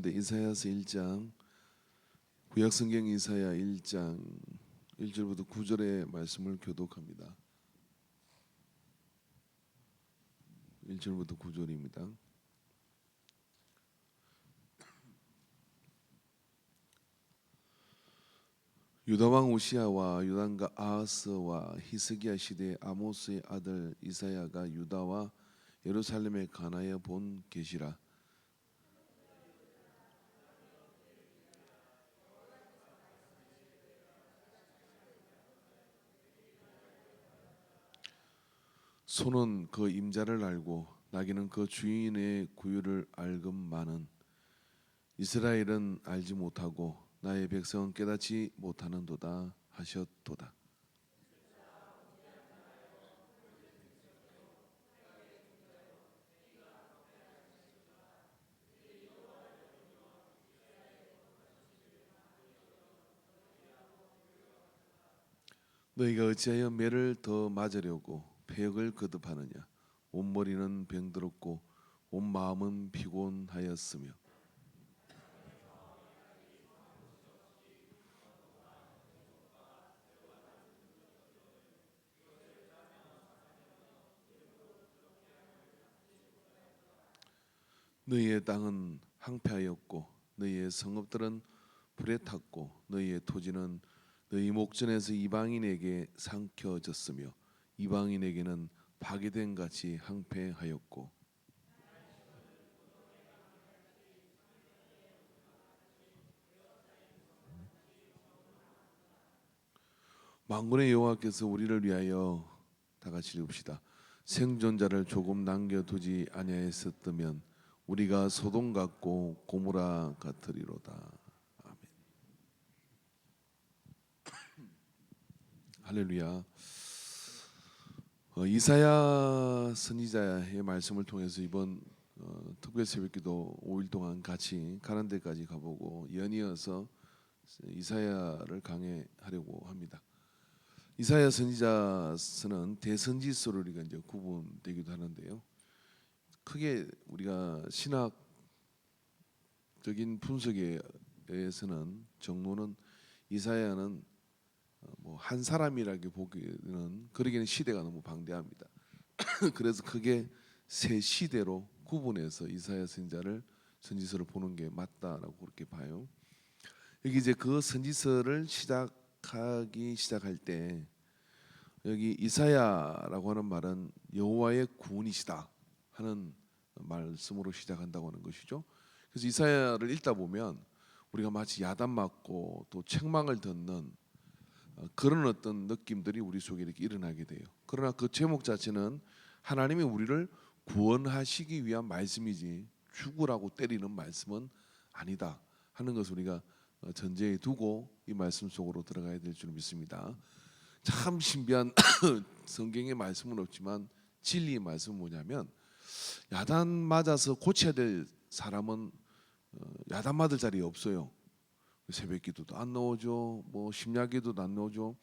가운데 이사야서 1장, 구약성경 이사야 1장 1절부터 9절의 말씀을 교독합니다. 1절부터 9절입니다. 유다왕 우시야와 유단가 아하스와 히스기야 시대의 아모스의 아들 이사야가 유다와 예루살렘에 관하여 본 계시라. 소는 그 임자를 알고 나귀는 그 주인의 구유를 알금마는 이스라엘은 알지 못하고 나의 백성은 깨닫지 못하는도다 하셨도다. 너희가 어찌하여 매를 더 맞으려고 폐역을 거듭하느냐. 온 머리는 병들었고 온 마음은 피곤하였으며 너희의 땅은 황폐하였고 너희의 성읍들은 불에 탔고 너희의 토지는 너희 목전에서 이방인에게 삼켜졌으며 이방인에게는 파괴된 같이 황폐하였고 만군의 여호와께서 우리를 위하여 다 같이 읽읍시다. 생존자를 조금 남겨두지 아니하였으면 우리가 소돔 같고 고모라 같으리로다. 아멘. 할렐루야. 이사야 선지자의 말씀을 통해서 이번 특별 새벽기도 5일 동안 같이 가는 데까지 가보고 연이어서 이사야를 강해하려고 합니다. 이사야 선지자서는 대선지서로 우리가 이제 구분되기도 하는데요. 크게 우리가 신학적인 분석에 의해서는 정로는 이사야는 뭐 한 사람이라고 보기에는 그러기에는 시대가 너무 방대합니다. 그래서 크게 세 시대로 구분해서 이사야 선지서를 보는 게 맞다라고 그렇게 봐요. 여기 이제 그 선지서를 시작할 때 여기 이사야라고 하는 말은 여호와의 구원이시다 하는 말씀으로 시작한다고 하는 것이죠. 그래서 이사야를 읽다 보면 우리가 마치 야단 맞고 또 책망을 듣는 그런 어떤 느낌들이 우리 속에 이렇게 일어나게 돼요. 그러나 그 제목 자체는 하나님이 우리를 구원하시기 위한 말씀이지 죽으라고 때리는 말씀은 아니다 하는 것을 우리가 전제에 두고 이 말씀 속으로 들어가야 될 줄 믿습니다. 참 신비한 성경의 말씀은 없지만 진리의 말씀은 뭐냐면 야단 맞아서 고쳐야 될 사람은 야단 맞을 자리에 없어요. 새벽 기도도 안 나오죠. 뭐 심야 기도도 안 나오죠.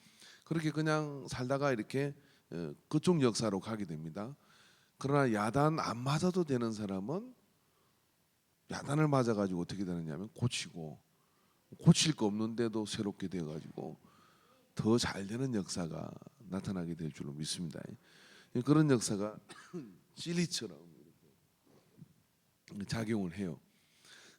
그렇게 그냥 살다가 이렇게 그쪽 역사로 가게 됩니다. 그러나 야단 안 맞아도 되는 사람은 야단을 맞아가지고 어떻게 되느냐면 고칠 거 없는데도 새롭게 되어가지고 더 잘 되는 역사가 나타나게 될 줄로 믿습니다. 그런 역사가 진리처럼 작용을 해요.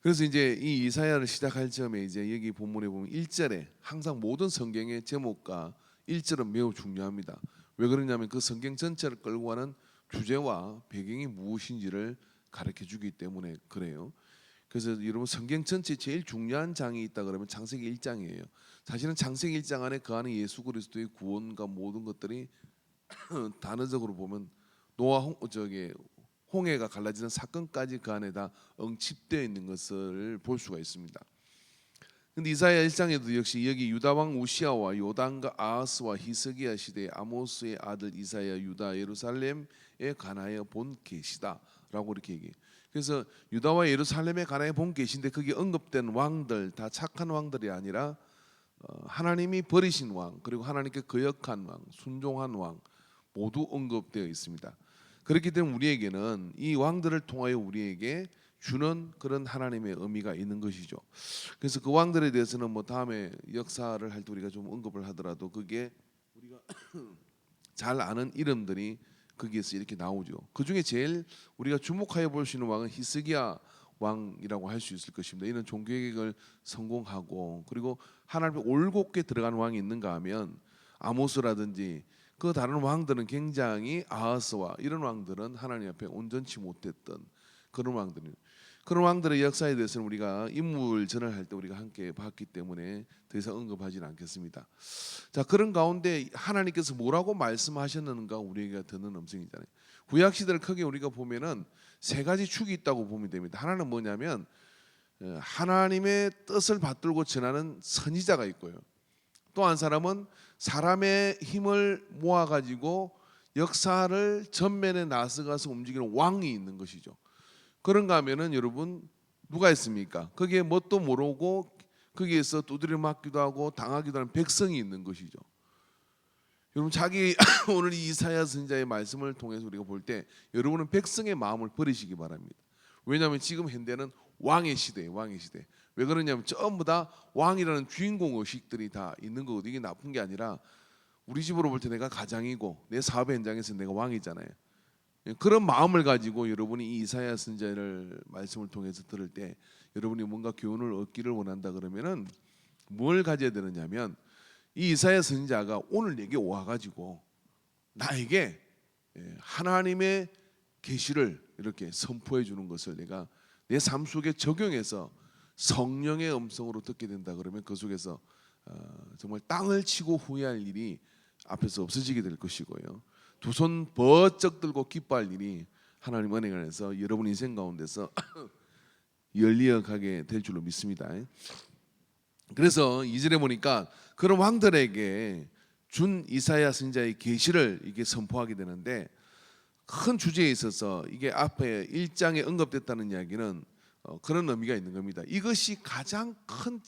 그래서 이제 이 이사야를 시작할 점에 이제 여기 본문에 보면 1절에 항상 모든 성경의 제목과 1절은 매우 중요합니다. 왜 그러냐면 그 성경 전체를 끌고 가는 주제와 배경이 무엇인지를 가르쳐 주기 때문에 그래요. 그래서 여러분 성경 전체 제일 중요한 장이 있다 그러면 창세기 1장이에요. 사실은 창세기 1장 안에 그 안에 예수 그리스도의 구원과 모든 것들이 단어적으로 보면 홍해가 갈라지는 사건까지 그 안에 다 응집되어 있는 것을 볼 수가 있습니다. 근데 이사야 1장에도 역시 여기 유다 왕 우시야와 요단과 아하스와 히스기야 시대의 아모스의 아들 이사야 유다 예루살렘에 관하여 본 계시다라고 이렇게 얘기해요. 그래서 유다와 예루살렘에 관하여 본 계시인데 거기 언급된 왕들 다 착한 왕들이 아니라 하나님이 버리신 왕 그리고 하나님께 거역한 왕, 순종한 왕 모두 언급되어 있습니다. 그렇기 때문에 우리에게는 이 왕들을 통하여 우리에게 주는 그런 하나님의 의미가 있는 것이죠. 그래서 그 왕들에 대해서는 뭐 다음에 역사를 할 때 우리가 좀 언급을 하더라도 그게 우리가 잘 아는 이름들이 거기에서 이렇게 나오죠. 그 중에 제일 우리가 주목하여 볼 수 있는 왕은 히스기야 왕이라고 할 수 있을 것입니다. 이는 종교개혁을 성공하고 그리고 하나님의 올곧게 들어간 왕이 있는가 하면 아모스라든지 그 다른 왕들은 굉장히 아하스와 이런 왕들은 하나님 앞에 온전치 못했던 그런 왕들이에요. 그런 왕들의 역사에 대해서는 우리가 인물전을 할 때 우리가 함께 봤기 때문에 더 이상 언급하지는 않겠습니다. 자, 그런 가운데 하나님께서 뭐라고 말씀하셨는가 우리에게 듣는 음성이잖아요. 구약 시대를 크게 우리가 보면은 세 가지 축이 있다고 보면 됩니다. 하나는 뭐냐면 하나님의 뜻을 받들고 전하는 선지자가 있고요. 또 한 사람은 사람의 힘을 모아 가지고 역사를 전면에 나서가서 움직이는 왕이 있는 것이죠. 그런가 하면은 여러분 누가 있습니까? 거기에 뭣도 모르고 거기에서 두드려 맞기도 하고 당하기도 하는 백성이 있는 것이죠. 여러분 자기 오늘 이 이사야 선지자의 말씀을 통해서 우리가 볼 때 여러분은 백성의 마음을 버리시기 바랍니다. 왜냐하면 지금 현대는 왕의 시대예요. 왕의 시대. 왜 그러냐면 전부 다 왕이라는 주인공 의식들이 다 있는 거거든요. 이게 나쁜 게 아니라 우리 집으로 볼 때 내가 가장이고 내 사업의 현장에서 내가 왕이잖아요. 그런 마음을 가지고 여러분이 이 이사야 선지자를 말씀을 통해서 들을 때 여러분이 뭔가 교훈을 얻기를 원한다 그러면은 뭘 가져야 되느냐면 이 이사야 선지자가 오늘 내게 와가지고 나에게 하나님의 계시를 이렇게 선포해 주는 것을 내가 내 삶 속에 적용해서 성령의 음성으로 듣게 된다 그러면 그 속에서 정말 땅을 치고 후회할 일이 앞에서 없어지게 될 것이고요. 두 손 번쩍 들고 기뻐할 일이 하나님 은혜 안에서 여러분 인생 가운데서 열리어가게 될 줄로 믿습니다. 그래서 2절에 보니까 그런 왕들에게 준 이사야 선지자의 계시를 이게 선포하게 되는데 큰 주제에 있어서 이게 앞에 1장에 언급됐다는 이야기는 그런 의미가 있는 겁니다. 이것이 가장 큰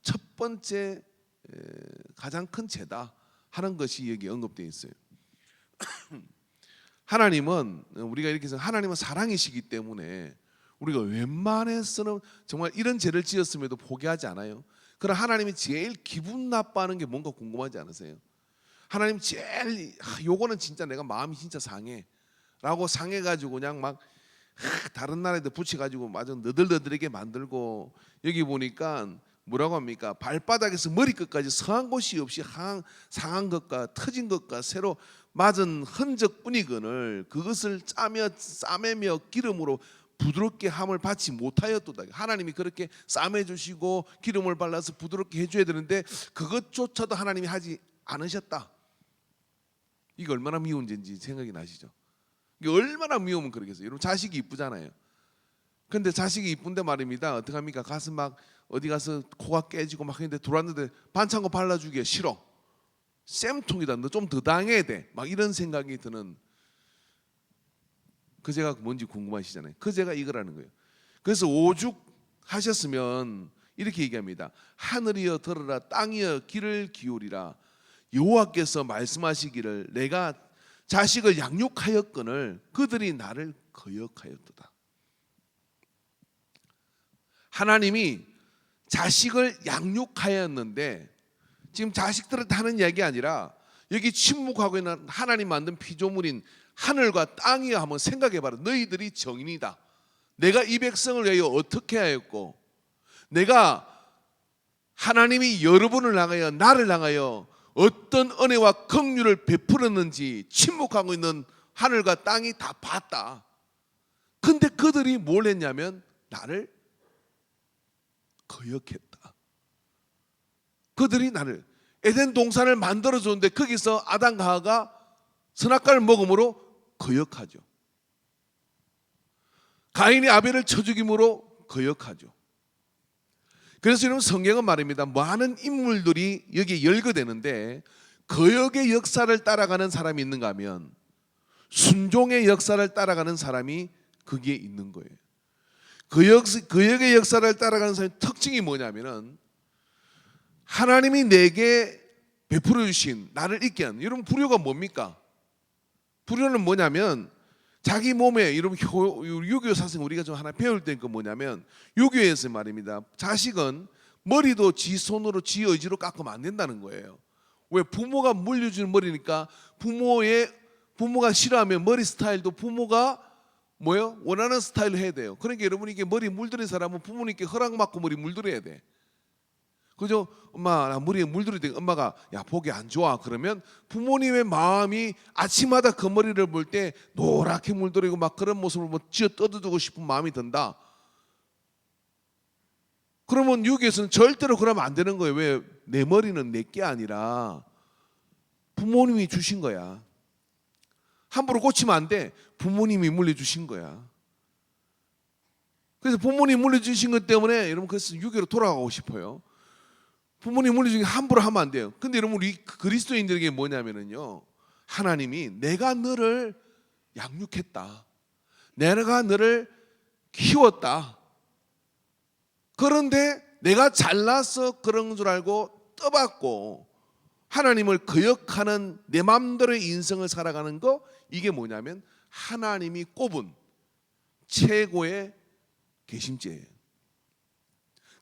첫 번째 가장 큰 죄다 하는 것이 여기 언급되어 있어요. 하나님은 우리가 이렇게 해서 하나님은 사랑이시기 때문에 우리가 웬만해서는 정말 이런 죄를 지었음에도 포기하지 않아요. 그러나 하나님이 제일 기분 나빠하는 게 뭔가 궁금하지 않으세요? 하나님 제일 요거는 진짜 내가 마음이 진짜 상해라고 상해가지고 그냥 막 다른 나라에도 붙여가지고 마저 너덜너덜하게 만들고 여기 보니까 뭐라고 합니까? 발바닥에서 머리끝까지 성한 곳이 없이 상한 것과 터진 것과 새로 맞은 흔적뿐이거늘 그것을 싸매며 기름으로 부드럽게 함을 받지 못하였도다. 하나님이 그렇게 싸매 주시고 기름을 발라서 부드럽게 해줘야 되는데 그것조차도 하나님이 하지 않으셨다. 이게 얼마나 미운 죄인지 생각이 나시죠? 이게 얼마나 미우면 그러겠어요. 여러분 자식이 이쁘잖아요. 근데 자식이 이쁜데 말입니다. 어떻게 합니까? 가서 막 어디 가서 코가 깨지고 막 했는데 들어왔는데 반창고 발라주기가 싫어. 쌤통이다. 너 좀 더 당해야 돼. 막 이런 생각이 드는 그 죄가 뭔지 궁금하시잖아요. 그 죄가 이거라는 거예요. 그래서 오죽 하셨으면 이렇게 얘기합니다. 하늘이여 들으라 땅이여 귀를 기울이라 여호와께서 말씀하시기를 내가 자식을 양육하였거늘 그들이 나를 거역하였도다. 하나님이 자식을 양육하였는데 지금 자식들한테 하는 이야기 아니라 여기 침묵하고 있는 하나님 만든 피조물인 하늘과 땅이여 한번 생각해봐라. 너희들이 정인이다. 내가 이 백성을 위하여 어떻게 하였고 내가 하나님이 여러분을 향하여 나를 향하여 어떤 은혜와 긍휼을 베풀었는지 침묵하고 있는 하늘과 땅이 다 봤다. 근데 그들이 뭘 했냐면 나를 거역했다. 그들이 나를 에덴 동산을 만들어줬는데 거기서 아담과 하와가 선악과를 먹음으로 거역하죠. 가인이 아벨을 쳐 죽임으로 거역하죠. 그래서 여러분 성경은 말입니다. 많은 인물들이 여기에 열거되는데 거역의 역사를 따라가는 사람이 있는가 하면 순종의 역사를 따라가는 사람이 거기에 있는 거예요. 거역의 역사를 따라가는 사람의 특징이 뭐냐면은 하나님이 내게 베풀어 주신 나를 있게 하는. 여러분 불효가 뭡니까? 불효는 뭐냐면 자기 몸에 이런 유교 사상 우리가 좀 하나 배울 때 그 뭐냐면 유교에서 말입니다. 자식은 머리도 지 손으로 지 의지로 깎으면 안 된다는 거예요. 왜? 부모가 물려주는 머리니까 부모가 싫어하면 머리 스타일도 부모가 뭐요? 원하는 스타일로 해야 돼요. 그러니까 여러분이 이게 머리 물들인 사람은 부모님께 허락받고 머리 물들여야 돼. 그죠? 엄마 나 머리에 물들일 때 엄마가 야 보기 안 좋아 그러면 부모님의 마음이 아침마다 그 머리를 볼 때 노랗게 물들이고 막 그런 모습을 뭐 쥐어 뜯어주고 싶은 마음이 든다. 그러면 유교에서는 절대로 그러면 안 되는 거예요. 왜? 내 머리는 내 게 아니라 부모님이 주신 거야. 함부로 고치면 안 돼. 부모님이 물려주신 거야. 그래서 부모님이 물려주신 것 때문에 여러분 그래서 유교로 돌아가고 싶어요. 부모님 물려주신 게 함부로 하면 안 돼요. 근데 여러분 우리 그리스도인들에게 뭐냐면요, 하나님이 내가 너를 양육했다, 내가 너를 키웠다. 그런데 내가 잘나서 그런 줄 알고 떠받고 하나님을 거역하는 내 마음대로의 인생을 살아가는 거, 이게 뭐냐면 하나님이 꼽은 최고의 계심죄예요.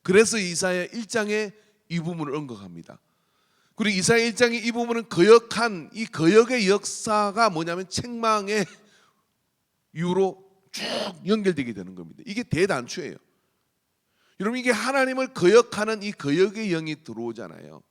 그래서 이사야 1장에 이 부분을 언급합니다. 그리고 이사야 1장의 이 부분은 거역한 이 거역의 역사가 뭐냐면 책망의 이유로 쭉 연결되게 되는 겁니다. 이게 대단추예요. 여러분 이게 하나님을 거역하는 이 거역의 영이 들어오잖아요.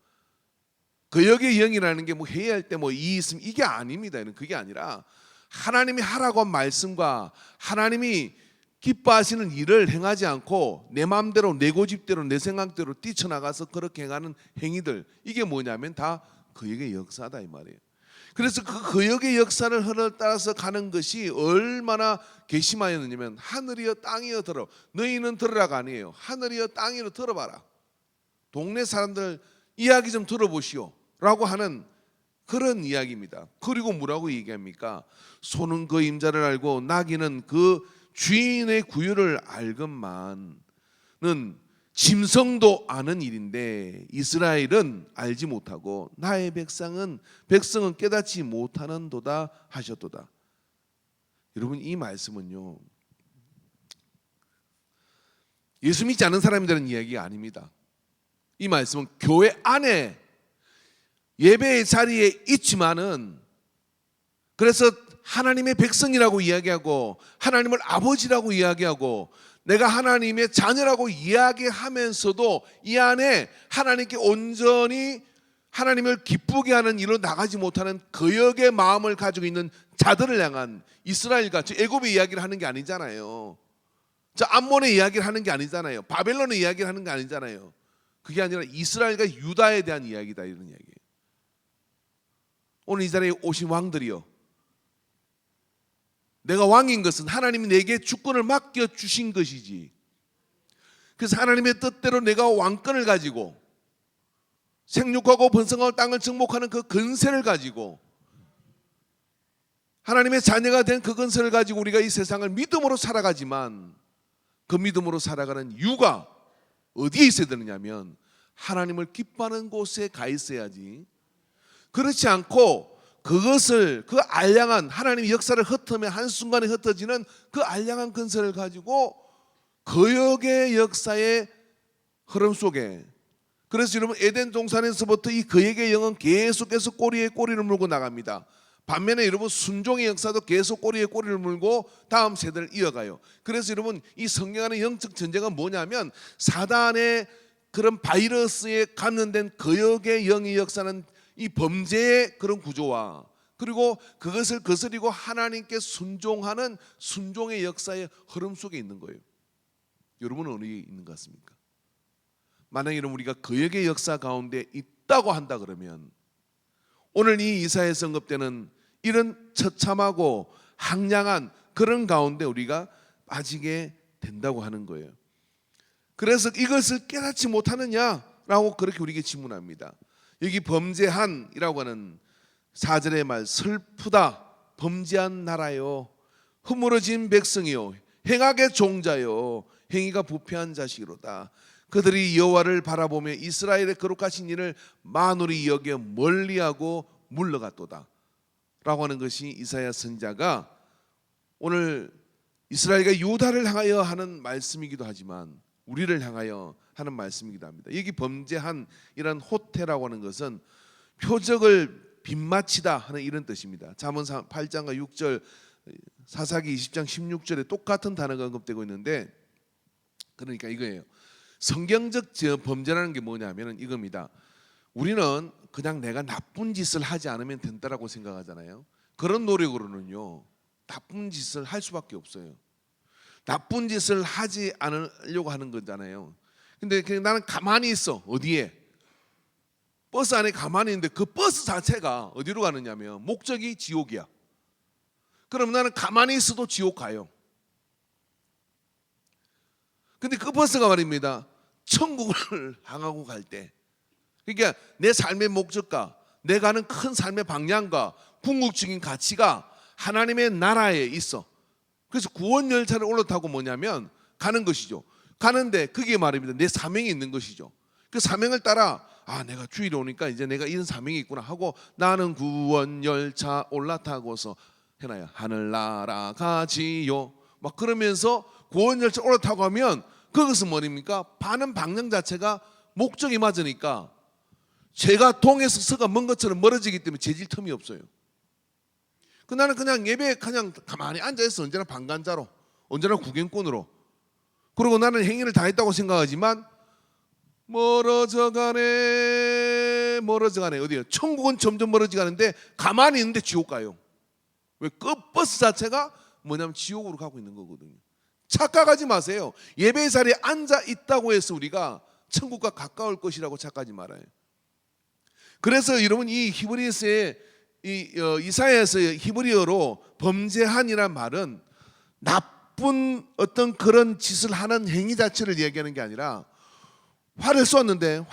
거역의 영이라는 게 뭐 회의할 때 뭐 이 있으면 이게 아닙니다. 그게 아니라 하나님이 하라고 한 말씀과 하나님이 기뻐하시는 일을 행하지 않고 내 마음대로 내 고집대로 내 생각대로 뛰쳐나가서 그렇게 행하는 행위들, 이게 뭐냐면 다 거역의 역사다 이 말이에요. 그래서 그 거역의 역사를 흐름을 따라서 가는 것이 얼마나 괘씸하였느냐면 하늘이여 땅이여 들어, 너희는 들으라가 아니에요. 하늘이여 땅이여 들어봐라. 동네 사람들 이야기 좀 들어보시오 라고 하는 그런 이야기입니다. 그리고 뭐라고 얘기합니까? 소는 그 임자를 알고 나귀는 그 주인의 구유를 알건만은 짐승도 아는 일인데 이스라엘은 알지 못하고 나의 백성은 깨닫지 못하는도다 하셨도다. 여러분 이 말씀은요, 예수 믿지 않는 사람들은 이야기가 아닙니다. 이 말씀은 교회 안에 예배의 자리에 있지만은, 그래서 하나님의 백성이라고 이야기하고 하나님을 아버지라고 이야기하고 내가 하나님의 자녀라고 이야기하면서도 이 안에 하나님께 온전히 하나님을 기쁘게 하는 일로 나가지 못하는 거역의 마음을 가지고 있는 자들을 향한 이스라엘과 애굽의 이야기를 하는 게 아니잖아요. 암몬의 이야기를 하는 게 아니잖아요. 바벨론의 이야기를 하는 게 아니잖아요. 그게 아니라 이스라엘과 유다에 대한 이야기다, 이런 이야기예요. 오늘 이 자리에 오신 왕들이요, 내가 왕인 것은 하나님이 내게 주권을 맡겨주신 것이지, 그래서 하나님의 뜻대로 내가 왕권을 가지고 생육하고 번성하고 땅을 정복하는 그 근세를 가지고 하나님의 자녀가 된 그 근세를 가지고 우리가 이 세상을 믿음으로 살아가지만, 그 믿음으로 살아가는 이유가 어디에 있어야 되느냐면 하나님을 기뻐하는 곳에 가 있어야지, 그렇지 않고 그것을 그 알량한 하나님의 역사를 흩으며 한순간에 흩어지는 그 알량한 근세를 가지고 거역의 역사의 흐름 속에, 그래서 여러분 에덴 동산에서부터 이 거역의 영은 계속해서 꼬리에 꼬리를 물고 나갑니다. 반면에 여러분 순종의 역사도 계속 꼬리에 꼬리를 물고 다음 세대를 이어가요. 그래서 여러분 이 성경 안의 영적 전쟁은 뭐냐면 사단의 그런 바이러스에 감염된 거역의 영의 역사는 이 범죄의 그런 구조와 그리고 그것을 거스리고 하나님께 순종하는 순종의 역사의 흐름 속에 있는 거예요. 여러분은 어디에 있는 것 같습니까? 만약에 우리가 거역의 역사 가운데 있다고 한다 그러면 오늘 이 이사야 선급 때는 이런 처참하고 황량한 그런 가운데 우리가 빠지게 된다고 하는 거예요. 그래서 이것을 깨닫지 못하느냐라고 그렇게 우리에게 질문합니다. 여기 범죄한이라고 하는 4절의 말, 슬프다 범죄한 나라요, 허물어진 백성이요, 행악의 종자요, 행위가 부패한 자식이로다. 그들이 여호와를 바라보며 이스라엘의 거룩하신 일을 만홀히 여겨 멀리하고 물러갔도다 라고 하는 것이 이사야 선지자가 오늘 이스라엘과 유다를 향하여 하는 말씀이기도 하지만 우리를 향하여 하는 말씀이기도 합니다. 여기 범죄한 이런 호태라고 하는 것은 표적을 빗마치다 하는 이런 뜻입니다. 잠언 8장과 6절, 사사기 20장 16절에 똑같은 단어가 언급되고 있는데, 그러니까 이거예요. 성경적 범죄라는 게 뭐냐면 이겁니다. 우리는 그냥 내가 나쁜 짓을 하지 않으면 된다라고 생각하잖아요. 그런 노력으로는요 나쁜 짓을 할 수밖에 없어요. 나쁜 짓을 하지 않으려고 하는 거잖아요. 근데 그냥 나는 가만히 있어. 어디에? 버스 안에 가만히 있는데 그 버스 자체가 어디로 가느냐면 목적이 지옥이야. 그럼 나는 가만히 있어도 지옥 가요. 근데 그 버스가 말입니다, 천국을 향하고 갈 때, 그러니까 내 삶의 목적과 내 가는 큰 삶의 방향과 궁극적인 가치가 하나님의 나라에 있어. 그래서 구원 열차를 올라타고 뭐냐면 가는 것이죠. 가는데 그게 말입니다, 내 사명이 있는 것이죠. 그 사명을 따라 내가 주일에 오니까 이제 내가 이런 사명이 있구나 하고 나는 구원 열차 올라타고서 해놔요. 하늘 날아가지요 막 그러면서 구원 열차 올라타고 하면 그것은 뭐입니까? 가는 방향 자체가 목적이 맞으니까 제가 동에서 서가 먼 것처럼 멀어지기 때문에 재질 틈이 없어요. 나는 그냥 예배에 그냥 가만히 앉아있어. 언제나 방관자로, 언제나 구경꾼으로. 그리고 나는 행위를 다 했다고 생각하지만 멀어져가네. 어디요? 천국은 점점 멀어져가는데 가만히 있는데 지옥 가요. 왜? 그 버스 자체가 뭐냐면 지옥으로 가고 있는 거거든요. 착각하지 마세요. 예배 자리에 앉아 있다고 해서 우리가 천국과 가까울 것이라고 착각하지 말아요. 그래서 여러분 이 히브리서의 이사야서의 히브리어로 범죄한이란 말은 나쁜 어떤 그런 짓을 하는 행위 자체를 얘기하는 게 아니라 활을 쏘았는데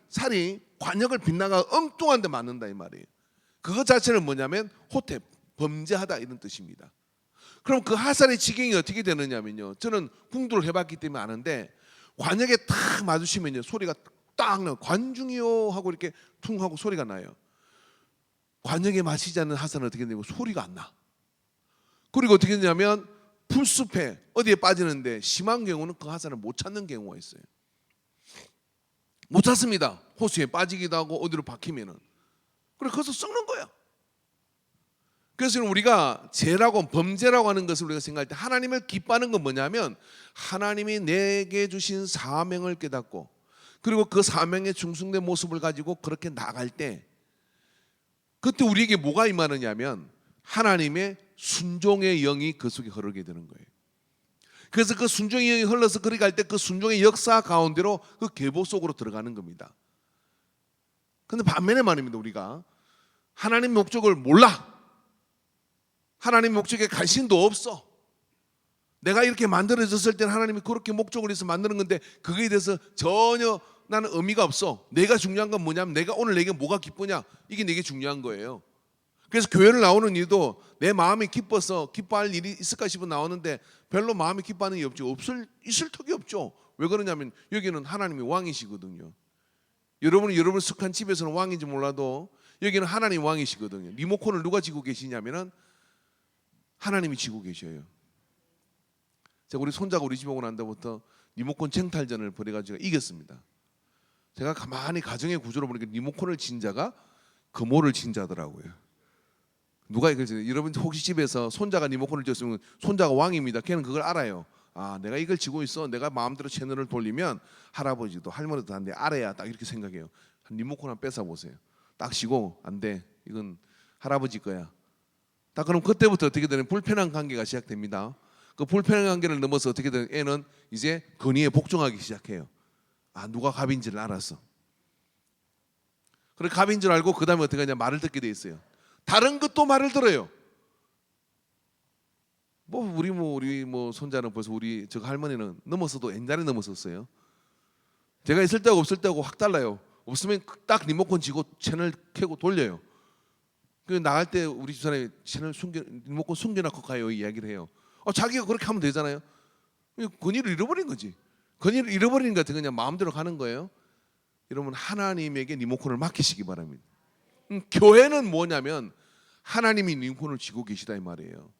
살이 관역을 빗나가 엉뚱한 데 맞는다 이 말이에요. 그것 자체는 뭐냐면 호태, 범죄하다 이런 뜻입니다. 그럼 그 화살의 지경이 어떻게 되느냐면요, 저는 궁두를 해봤기 때문에 아는데 관역에 탁 맞으시면요 소리가 딱 나요. 관중이요 하고 이렇게 퉁 하고 소리가 나요. 관역에 맞히지 않는 화살은 어떻게 되냐면 소리가 안 나. 그리고 어떻게 되냐면 풀숲에 어디에 빠지는데 심한 경우는 그 화살을 못 찾는 경우가 있어요. 못 찾습니다. 호수에 빠지기도 하고 어디로 박히면은. 그래 거기서 썩는 거야. 그래서 우리가 죄라고 범죄라고 하는 것을 우리가 생각할 때 하나님을 기뻐하는 건 뭐냐면 하나님이 내게 주신 사명을 깨닫고 그리고 그 사명에 충성된 모습을 가지고 그렇게 나갈 때 그때 우리에게 뭐가 임하느냐면 하나님의 순종의 영이 그 속에 흐르게 되는 거예요. 그래서 그 순종의 영이 흘러서 그리 갈 때 그 순종의 역사 가운데로 그 계보 속으로 들어가는 겁니다. 그런데 반면에 말입니다, 우리가 하나님의 목적을 몰라. 하나님의 목적에 관심도 없어. 내가 이렇게 만들어졌을 때는 하나님이 그렇게 목적을 해서 만드는 건데 그거에 대해서 전혀 나는 의미가 없어. 내가 중요한 건 뭐냐면 내가 오늘 내게 뭐가 기쁘냐, 이게 내게 중요한 거예요. 그래서 교회를 나오는 이유도 내 마음이 기뻐서 기뻐할 일이 있을까 싶어 나오는데 별로 마음이 기뻐하는 일이 없죠. 있을 턱이 없죠. 왜 그러냐면 여기는 하나님이 왕이시거든요. 여러분 속한 집에서는 왕인지 몰라도 여기는 하나님 왕이시거든요. 리모컨을 누가 쥐고 계시냐면은 하나님이 쥐고 계셔요. 제가 우리 손자가 우리 집 오고 난 다음부터 리모컨 쟁탈전을 벌여가지고 이겼습니다. 제가 가만히 가정의 구조로 보니까 리모컨을 진 자가 금오를 진 자더라고요. 누가 이걸, 여러분 혹시 집에서 손자가 리모컨을 쥐었으면 손자가 왕입니다. 걔는 그걸 알아요. 내가 이걸 쥐고 있어. 내가 마음대로 채널을 돌리면 할아버지도 할머니도 안 돼. 알아야 딱 이렇게 생각해요. 리모컨 하나 뺏어 보세요. 딱 쥐고 안 돼. 이건 할아버지 거야. 딱 그럼 그때부터 어떻게 되는 불편한 관계가 시작됩니다. 그 불편한 관계를 넘어서 어떻게 되는 애는 이제 권위에 복종하기 시작해요. 누가 갑인지를 알았어. 그래 갑인 줄 알고 그 다음에 어떻게 하냐, 말을 듣게 돼 있어요. 다른 것도 말을 들어요. 우리 손자는 벌써 우리 저 할머니는 넘어서도 옛날에 넘어섰어요. 제가 있을 때하고 없을 때하고 확 달라요. 없으면 딱 리모컨 쥐고 채널 켜고 돌려요. 그 나갈 때 우리 집사람이 채널 리모컨 숨겨놓고 가요 이야기를 해요. 자기가 그렇게 하면 되잖아요. 권위를 잃어버린 거지. 권위를 잃어버리는 것 같은 그냥 마음대로 가는 거예요. 여러분 하나님에게 리모컨을 맡기시기 바랍니다. 교회는 뭐냐면 하나님이 리모컨을 쥐고 계시다 이 말이에요.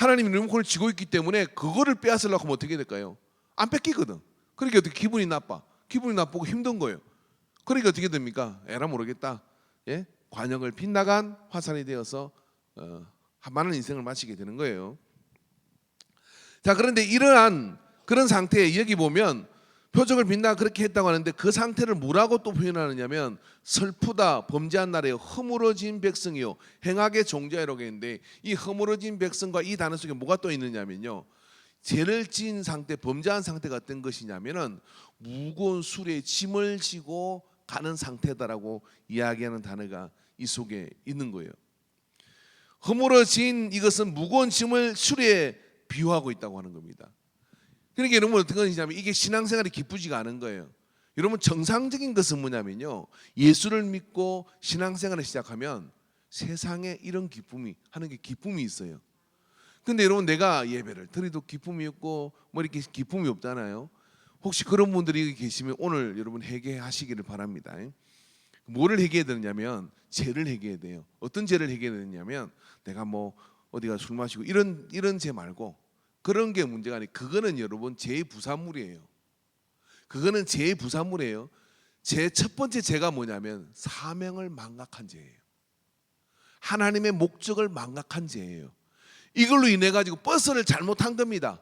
하나님이 리모컨을 쥐고 있기 때문에 그거를 빼앗으려고 하면 어떻게 될까요? 안 뺏기거든. 그러니까 어떻게 기분이 나빠. 기분이 나쁘고 힘든 거예요. 그러니까 어떻게 됩니까? 에라 모르겠다. 예? 관역을 빗나간 화살이 되어서 많은 인생을 마치게 되는 거예요. 자, 그런데 이러한 그런 상태에 여기 보면 표적을 빗나 그렇게 했다고 하는데 그 상태를 뭐라고 또 표현하느냐면 슬프다 범죄한 나라에 허물어진 백성이요 행악의 종자라고 했는데 이 허물어진 백성과 이 단어 속에 뭐가 또 있느냐면요 죄를 지은 상태 범죄한 상태가 어떤 것이냐면은 무거운 수레에 짐을 지고 가는 상태다라고 이야기하는 단어가 이 속에 있는 거예요. 허물어진 이것은 무거운 짐을 수레에 비유하고 있다고 하는 겁니다. 그러니까 여러분 어떤 것이냐면 이게 신앙생활이 기쁘지가 않은 거예요. 여러분 정상적인 것은 뭐냐면요 예수를 믿고 신앙생활을 시작하면 세상에 이런 기쁨이 하는 게 기쁨이 있어요. 근데 여러분 내가 예배를 드려도 기쁨이 없고 뭐 이렇게 기쁨이 없잖아요. 혹시 그런 분들이 계시면 오늘 여러분 회개하시기를 바랍니다. 뭐를 회개해야 되냐면 죄를 회개해야 돼요. 어떤 죄를 회개해야 되냐면 내가 뭐 어디가 술 마시고 이런 죄 말고 그런 게 문제가 아니에요. 그거는 여러분 죄의 부산물이에요. 그거는 죄의 부산물이에요. 제 첫 번째 죄가 뭐냐면 사명을 망각한 죄예요. 하나님의 목적을 망각한 죄예요. 이걸로 인해 가지고 버스를 잘못한 겁니다.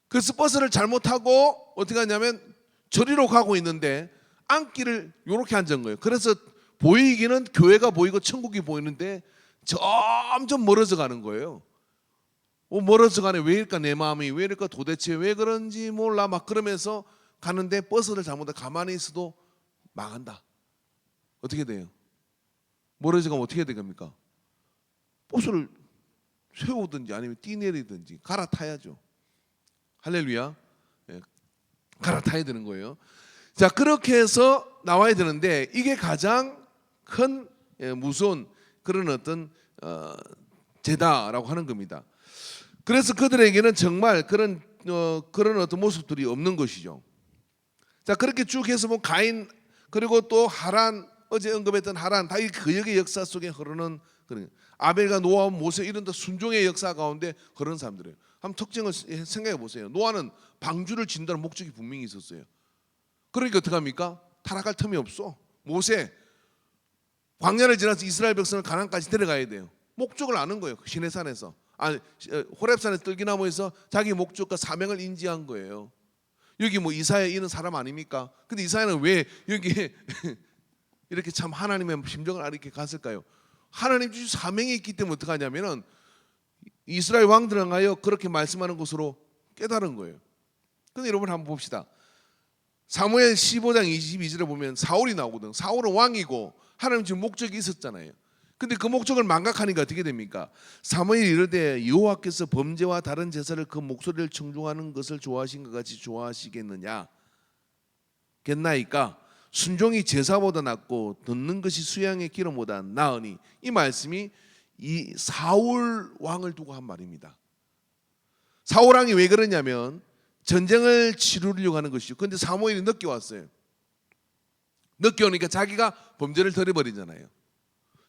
그래서 버스를 잘못하고 어떻게 하냐면 저리로 가고 있는데 안길을 이렇게 앉은 거예요. 그래서 보이기는 교회가 보이고 천국이 보이는데 점점 멀어져 가는 거예요. 멀어져 가네. 왜 이럴까 내 마음이 왜 이럴까 도대체 왜 그런지 몰라 막 그러면서 가는데 버스를 잘못해 가만히 있어도 망한다. 어떻게 돼요? 멀어져 가면 어떻게 될 겁니까? 버스를 세우든지 아니면 뛰내리든지 갈아타야죠. 할렐루야. 예, 갈아타야 되는 거예요. 자 그렇게 해서 나와야 되는데 이게 가장 큰 무서운 그런 어떤 죄다라고 하는 겁니다. 그래서 그들에게는 정말 그런 어떤 모습들이 없는 것이죠. 자 그렇게 쭉 해서 뭐 가인 그리고 또 하란 어제 언급했던 하란 다 이 그역의 역사 속에 흐르는 그런 아벨과 노아 모세 이런 순종의 역사 가운데 흐르는 사람들이에요. 한번 특징을 생각해 보세요. 노아는 방주를 짓는다는 목적이 분명히 있었어요. 그러니까 어떻게 합니까? 타락할 틈이 없어. 모세 광야를 지나서 이스라엘 백성을 가나안까지 데려가야 돼요. 목적을 아는 거예요. 시내산에서 아니 호렙산의 뜰기나무에서 자기 목적과 사명을 인지한 거예요. 여기 뭐 이사야 이런 사람 아닙니까? 근데 이사야는 왜 여기 이렇게 참 하나님의 심정을 이렇게 갔을까요? 하나님 주신 사명이 있기 때문에 어떻게 하냐면은 이스라엘 왕들을 하여 그렇게 말씀하는 것으로 깨달은 거예요. 근데 여러분 한번 봅시다. 사무엘 15장 22절에 보면 사울이 나오거든. 사울은 왕이고 하나님 지금 목적이 있었잖아요. 근데 그 목적을 망각하니까 어떻게 됩니까? 사무엘이 이르되 여호와께서 범죄와 다른 제사를 그 목소리를 청중하는 것을 좋아하신 것 같이 좋아하시겠느냐? 겠나이까? 순종이 제사보다 낫고 듣는 것이 수양의 기름보다 나으니 이 말씀이 이 사울 왕을 두고 한 말입니다. 사울 왕이 왜 그러냐면 전쟁을 치르려고 하는 것이죠. 그런데 사무엘이 늦게 왔어요. 늦게 오니까 자기가 범죄를 덜어버리잖아요.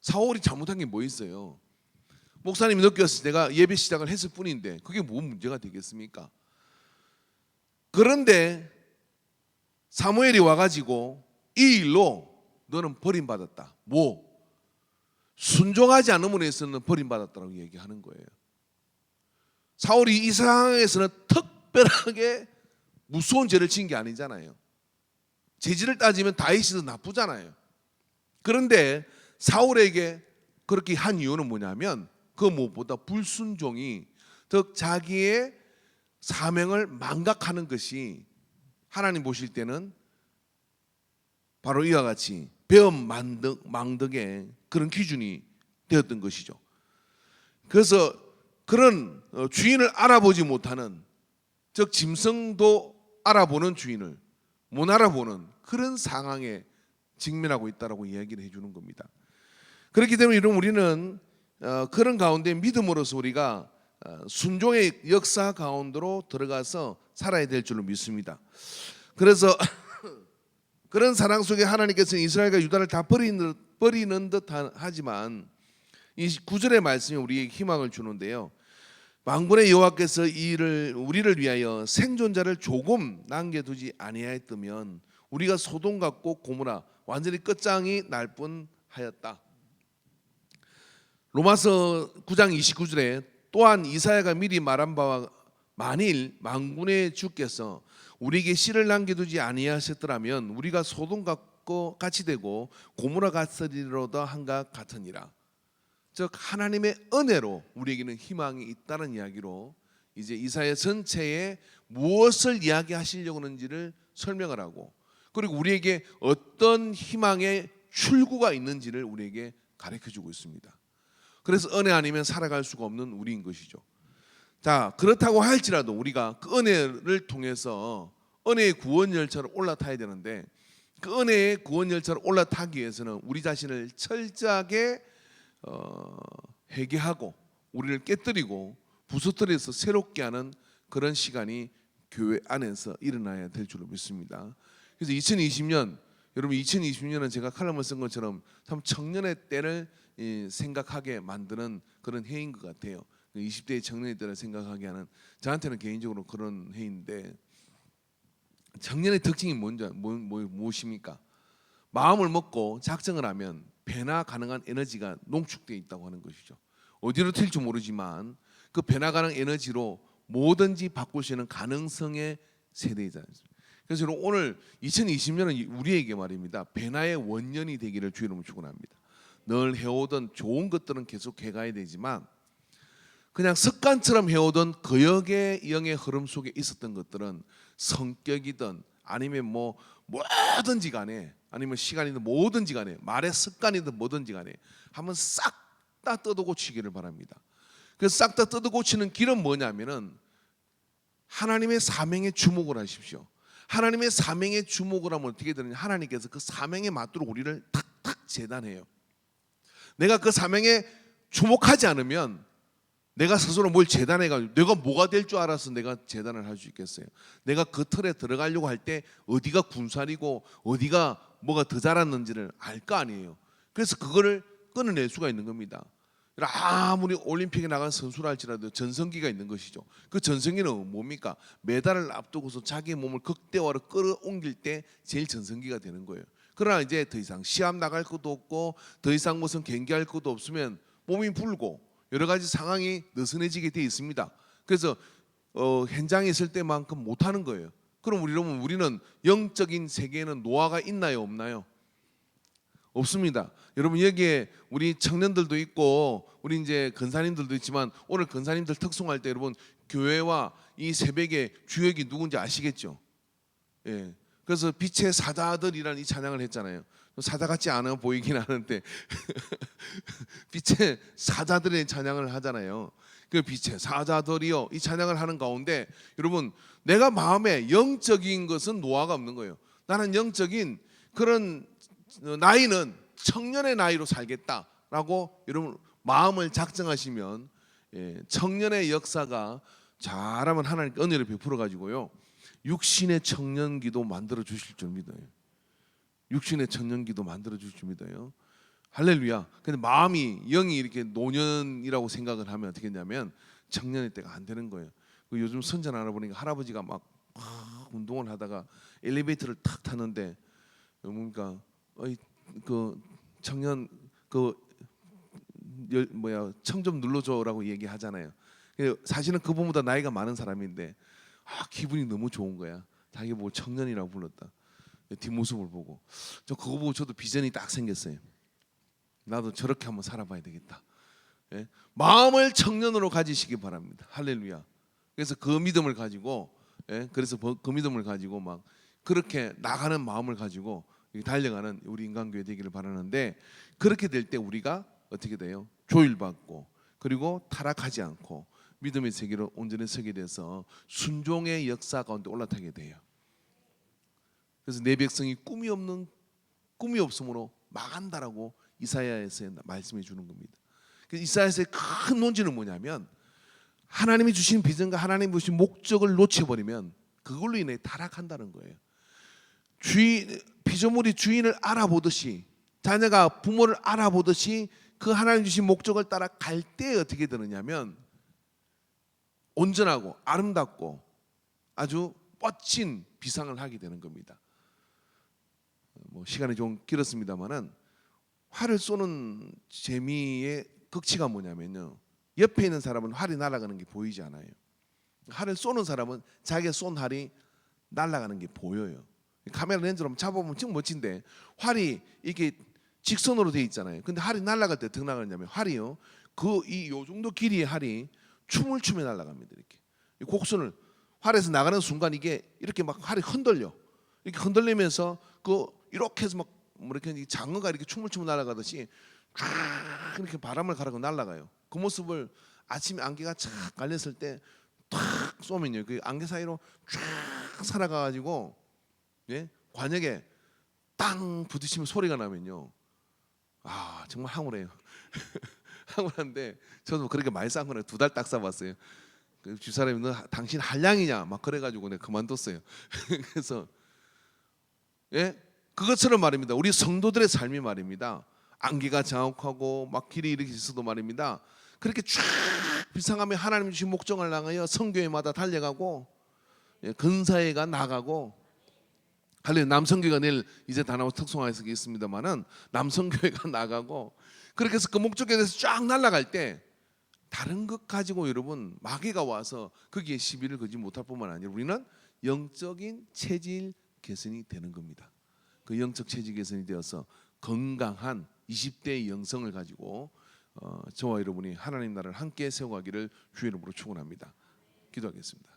사울이 잘못한 게 뭐 있어요? 목사님이 늦게 왔을 때 내가 예배 시작을 했을 뿐인데 그게 뭔 문제가 되겠습니까? 그런데 사무엘이 와가지고 이 일로 너는 버림받았다. 뭐? 순종하지 않음으로 해서는 버림받았다고 얘기하는 거예요. 사울이 이 상황에서는 특별하게 무서운 죄를 지은 게 아니잖아요. 죄질을 따지면 다윗이 더 나쁘잖아요. 그런데 사울에게 그렇게 한 이유는 뭐냐면 그 무엇보다 불순종이 즉 자기의 사명을 망각하는 것이 하나님 보실 때는 바로 이와 같이 배엄 망덕의 그런 기준이 되었던 것이죠. 그래서 그런 주인을 알아보지 못하는 즉 짐승도 알아보는 주인을 못 알아보는 그런 상황에 직면하고 있다라고 이야기를 해주는 겁니다. 그렇기 때문에 여러분 우리는 그런 가운데 믿음으로서 우리가 순종의 역사 가운데로 들어가서 살아야 될 줄로 믿습니다. 그래서 그런 사랑 속에 하나님께서는 이스라엘과 유다를 다 버리는 듯 하지만 이 9절의 말씀이 우리에게 희망을 주는데요. 만군의 여호와께서 우리를 위하여 생존자를 조금 남겨두지 아니하였다면 우리가 소돔 같고 고모라 완전히 끝장이 날 뻔하였다. 로마서 9장 29절에 또한 이사야가 미리 말한 바와 만일 만군의 주께서 우리에게 씨를 남겨두지 아니하셨더라면 우리가 소돔 같고 같이 되고 고모라 같으리로다 한가 같으니라. 즉 하나님의 은혜로 우리에게는 희망이 있다는 이야기로 이제 이사야 전체에 무엇을 이야기하시려고 하는지를 설명을 하고, 그리고 우리에게 어떤 희망의 출구가 있는지를 우리에게 가르쳐주고 있습니다. 그래서 은혜 아니면 살아갈 수가 없는 우리인 것이죠. 자, 그렇다고 할지라도 우리가 그 은혜를 통해서 은혜의 구원 열차로 올라타야 되는데, 그 은혜의 구원 열차로 올라타기 위해서는 우리 자신을 철저하게 회개하고 우리를 깨뜨리고 부서뜨려서 새롭게 하는 그런 시간이 교회 안에서 일어나야 될 줄로 믿습니다. 그래서 2020년, 여러분 2020년은 제가 칼럼을 쓴 것처럼 참 청년의 때를 생각하게 만드는 그런 해인 것 같아요. 20대의 청년의 때를 생각하게 하는, 저한테는 개인적으로 그런 해인데, 청년의 특징이 무엇입니까? 마음을 먹고 작정을 하면 변화 가능한 에너지가 농축되어 있다고 하는 것이죠. 어디로 튈지 모르지만 그 변화 가능 에너지로 뭐든지 바꿀 수 있는 가능성의 세대이잖아요. 그래서 오늘 2020년은 우리에게 말입니다, 변화의 원년이 되기를 주의 이름으로 축원합니다. 늘 해오던 좋은 것들은 계속 해가야 되지만 그냥 습관처럼 해오던 거역의 영의 흐름 속에 있었던 것들은 성격이든 아니면 뭐든지 간에, 아니면 시간이든 뭐든지 간에, 말의 습관이든 뭐든지 간에 한번 싹 다 뜯어고치기를 바랍니다. 그래서 싹 다 뜯어고치는 길은 뭐냐면은 하나님의 사명에 주목을 하십시오. 하나님의 사명에 주목을 하면 어떻게 되느냐, 하나님께서 그 사명에 맞도록 우리를 탁탁 재단해요. 내가 그 사명에 주목하지 않으면 내가 스스로 뭘 재단해가지고 내가 뭐가 될 줄 알아서 내가 재단을 할 수 있겠어요? 내가 그 틀에 들어가려고 할 때 어디가 군살이고 어디가 뭐가 더 잘했는지를 알 거 아니에요. 그래서 그거를 끊어낼 수가 있는 겁니다. 아무리 올림픽에 나간 선수라 할지라도 전성기가 있는 것이죠. 그 전성기는 뭡니까? 메달을 앞두고서 자기 몸을 극대화로 끌어옮길 때 제일 전성기가 되는 거예요. 그러나 이제 더 이상 시합 나갈 것도 없고 더 이상 무슨 경기할 것도 없으면 몸이 불고 여러 가지 상황이 느슨해지게 돼 있습니다. 그래서 현장에 있을 때만큼 못하는 거예요. 그럼 우리는 영적인 세계에는 노화가 있나요, 없나요? 없습니다. 여러분 여기에 우리 청년들도 있고 우리 이제 근사님들도 있지만 오늘 근사님들 특송할 때 여러분 교회와 이 새벽의 주역이 누군지 아시겠죠? 예. 그래서 빛의 사자들이라는 이 찬양을 했잖아요. 사자 같지 않아 보이긴 하는데 빛의 사자들의 찬양을 하잖아요. 그 빛의 사자들이요, 이 찬양을 하는 가운데 여러분 내가 마음에 영적인 것은 노화가 없는 거예요. 나는 영적인 그런 나이는 청년의 나이로 살겠다라고 여러분 마음을 작정하시면 청년의 역사가 잘하면 하나님께 은혜를 베풀어 가지고요 육신의 청년기도 만들어 주실 줄 믿어요. 육신의 청년기도 만들어 주실 줄 믿어요. 할렐루야. 근데 마음이 영이 이렇게 노년이라고 생각을 하면 어떻게 했냐면 청년의 때가 안 되는 거예요. 요즘 선전 알아보니까 할아버지가 막 운동을 하다가 엘리베이터를 탁 타는데 뭡니까? 그 청년 청 좀 눌러줘라고 얘기하잖아요. 사실은 그분보다 나이가 많은 사람인데 기분이 너무 좋은 거야. 자기 보고 청년이라고 불렀다. 뒷모습을 보고 그거 보고 저도 비전이 딱 생겼어요. 나도 저렇게 한번 살아봐야 되겠다. 예? 마음을 청년으로 가지시기 바랍니다. 할렐루야. 그래서 그 믿음을 가지고 그래서 그 믿음을 가지고 막 그렇게 나가는 마음을 가지고 달려가는 우리 인간교회 되기를 바라는데, 그렇게 될 때 우리가 어떻게 돼요? 조율받고 그리고 타락하지 않고 믿음의 세계로 온전히 서게 돼서 순종의 역사 가운데 올라타게 돼요. 그래서 내 백성이 꿈이 없음으로 망한다라고 이사야에서 말씀해 주는 겁니다. 그래서 이사야서의 큰 논지는 뭐냐면 하나님이 주신 비전과 하나님이 주신 목적을 놓쳐버리면 그걸로 인해 타락한다는 거예요. 피조물이 주인을 알아보듯이, 자녀가 부모를 알아보듯이 그 하나님 주신 목적을 따라 갈 때 어떻게 되느냐면 온전하고 아름답고 아주 멋진 비상을 하게 되는 겁니다. 뭐 시간이 좀 길었습니다만은 활을 쏘는 재미의 극치가 뭐냐면요, 옆에 있는 사람은 활이 날아가는 게 보이지 않아요. 활을 쏘는 사람은 자기가 쏜 활이 날아가는 게 보여요. 카메라 렌즈로 한번 잡아보면 정말 멋진데, 활이 이게 직선으로 돼 있잖아요. 근데 활이 날아갈 때 어떻게 날아가냐면, 활이요, 요 정도 길이의 활이 춤을 추며 날아갑니다. 이렇게 곡선을, 활에서 나가는 순간 이게 이렇게 막 활이 흔들려. 이렇게 흔들리면서 이렇게 해서 막 이렇게 장어가 이렇게 춤을 추며 날아가듯이 쫙 이렇게 바람을 가르고 날아가요. 그 모습을 아침에 안개가 착 깔렸을 때 탁 쏘면요, 그 안개 사이로 쫙 살아가가지고, 예? 관역에 땅 부딪히면 소리가 나면요, 아 정말 황홀해요. 황홀한데 저도 그렇게 많이 싼 거는 2달 딱 싸봤어요. 그 집사람이 너 당신 한량이냐 막 그래가지고 내가 그만뒀어요. 그래서 예, 그것처럼 말입니다. 우리 성도들의 삶이 말입니다. 안개가 자욱하고 막 길이 이렇게 있어도 말입니다, 그렇게 쫙 비상하며 하나님 주신 목적을 향하여 성교회마다 달려가고, 예, 근사회가 나가고, 할렐루야. 남성교회가 내일 이제 다나와 특송화에서 있습니다만은 남성교회가 나가고, 그렇게 해서 그 목적에 대해서 쫙 날아갈 때 다른 것 가지고 여러분 마귀가 와서 거기에 시비를 걸지 못할 뿐만 아니라 우리는 영적인 체질 개선이 되는 겁니다. 그 영적 체질 개선이 되어서 건강한 20대의 영성을 가지고 저와 여러분이 하나님 나라를 함께 세워가기를 주의 이름으로 축원합니다. 기도하겠습니다.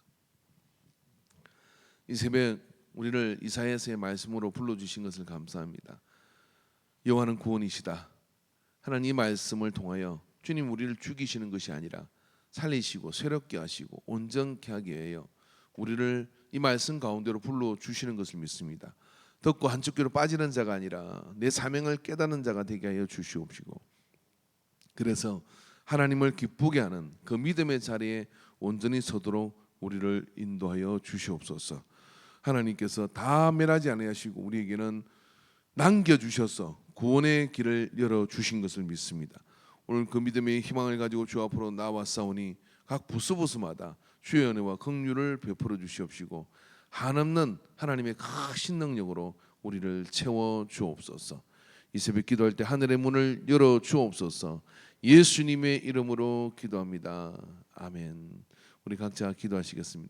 이 새벽 우리를 이사야서의 말씀으로 불러주신 것을 감사합니다. 여호와는 구원이시다. 하나님 이 말씀을 통하여 주님 우리를 죽이시는 것이 아니라 살리시고 새롭게 하시고 온전케 하기 위하여 우리를 이 말씀 가운데로 불러주시는 것을 믿습니다. 듣고 한쪽 귀로 빠지는 자가 아니라 내 사명을 깨닫는 자가 되게 하여 주시옵시고, 그래서 하나님을 기쁘게 하는 그 믿음의 자리에 온전히 서도록 우리를 인도하여 주시옵소서. 하나님께서 다 멸하지 아니하시고 우리에게는 남겨주셔서 구원의 길을 열어주신 것을 믿습니다. 오늘 그 믿음의 희망을 가지고 주 앞으로 나왔사오니 각 부스부스마다 주의 은혜와 긍휼을 베풀어 주시옵시고 한없는 하나님의 크신 능력으로 우리를 채워 주옵소서. 이 새벽 기도할 때 하늘의 문을 열어 주옵소서. 예수님의 이름으로 기도합니다. 아멘. 우리 각자 기도하시겠습니다.